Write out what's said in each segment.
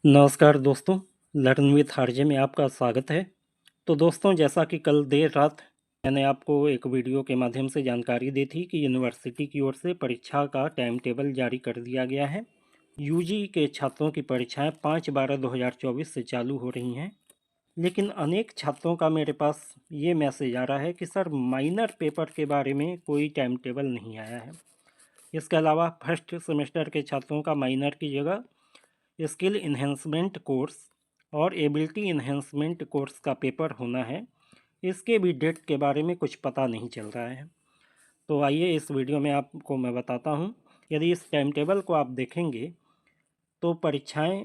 नमस्कार दोस्तों, learn with RJ में आपका स्वागत है। तो दोस्तों, जैसा कि कल देर रात मैंने आपको एक वीडियो के माध्यम से जानकारी दी थी कि यूनिवर्सिटी की ओर से परीक्षा का टाइम टेबल जारी कर दिया गया है। यूजी के छात्रों की परीक्षाएं 5/12/2024 से चालू हो रही हैं, लेकिन अनेक छात्रों का मेरे पास ये मैसेज आ रहा है कि सर माइनर पेपर के बारे में कोई टाइम टेबल नहीं आया है। इसके अलावा फर्स्ट सेमेस्टर के छात्रों का माइनर की जगह स्किल इन्हेंसमेंट कोर्स और एबिलिटी इन्हेंसमेंट कोर्स का पेपर होना है, इसके भी डेट के बारे में कुछ पता नहीं चल रहा है। तो आइए इस वीडियो में आपको मैं बताता हूँ। यदि इस टाइम टेबल को आप देखेंगे तो परीक्षाएं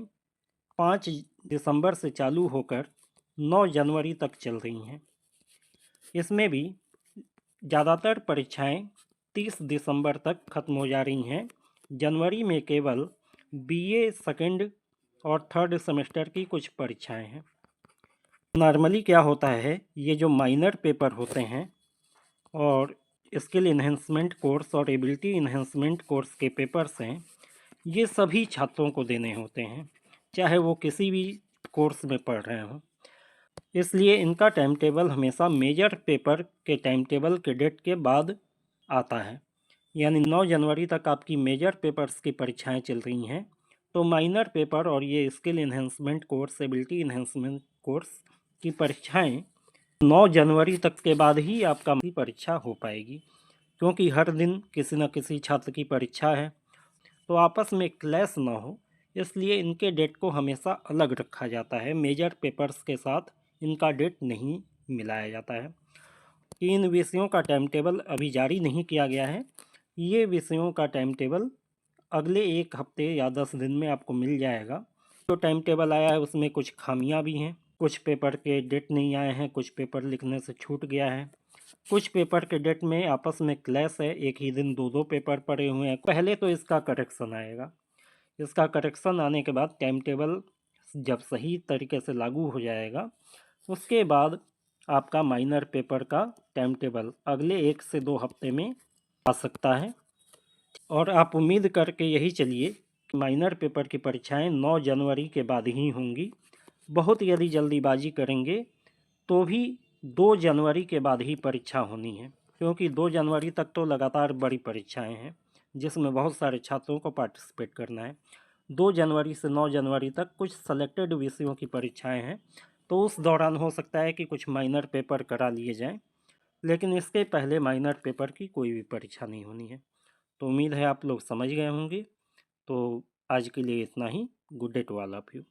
5 दिसंबर से चालू होकर 9 जनवरी तक चल रही हैं। इसमें भी ज़्यादातर परीक्षाएं 30 दिसंबर तक ख़त्म हो जा रही हैं। जनवरी में केवल बीए सेकेंड और थर्ड सेमेस्टर की कुछ परीक्षाएं हैं। नॉर्मली क्या होता है, ये जो माइनर पेपर होते हैं और स्किल इन्हेंसमेंट कोर्स और एबिलिटी इन्हेंसमेंट कोर्स के पेपर्स हैं, ये सभी छात्रों को देने होते हैं, चाहे वो किसी भी कोर्स में पढ़ रहे हों। इसलिए इनका टाइम टेबल हमेशा मेजर पेपर के टाइम टेबल के डेट के बाद आता है। यानी 9 जनवरी तक आपकी मेजर पेपर्स की परीक्षाएं चल रही हैं, तो माइनर पेपर और ये skill enhancement course, ability enhancement course की परीक्षाएं 9 जनवरी तक के बाद ही आपका परीक्षा हो पाएगी, क्योंकि हर दिन किसी न किसी छात्र की परीक्षा है, तो आपस में क्लैश ना हो, इसलिए इनके डेट को हमेशा अलग रखा जाता है। मेजर पेपर्स के साथ इनका डेट नहीं मिलाया जाता है। इन विषयों का टाइम टेबल अभी जारी नहीं किया गया है। ये विषयों का टाइम टेबल अगले 1 हफ्ते या 10 दिन में आपको मिल जाएगा। जो टाइम टेबल आया है उसमें कुछ खामियां भी हैं। कुछ पेपर के डेट नहीं आए हैं, कुछ पेपर लिखने से छूट गया है, कुछ पेपर के डेट में आपस में क्लैश है, एक ही दिन 2-2 पेपर पड़े हुए हैं। पहले तो इसका करेक्शन आएगा। इसका करेक्शन आने के बाद टाइम टेबल जब सही तरीके से लागू हो जाएगा, उसके बाद आपका माइनर पेपर का टाइम टेबल अगले 1 से 2 हफ्ते में आ सकता है। और आप उम्मीद करके यही चलिए कि माइनर पेपर की परीक्षाएं 9 जनवरी के बाद ही होंगी। बहुत यदि जल्दीबाजी करेंगे तो भी 2 जनवरी के बाद ही परीक्षा होनी है, क्योंकि 2 जनवरी तक तो लगातार बड़ी परीक्षाएं हैं जिसमें बहुत सारे छात्रों को पार्टिसिपेट करना है। 2 जनवरी से 9 जनवरी तक कुछ सेलेक्टेड विषयों की परीक्षाएं हैं, तो उस दौरान हो सकता है कि कुछ माइनर पेपर करा लिए जाएं, लेकिन इसके पहले माइनर पेपर की कोई भी परीक्षा नहीं होनी है। तो उम्मीद है आप लोग समझ गए होंगे। तो आज के लिए इतना ही। Good day to all of you.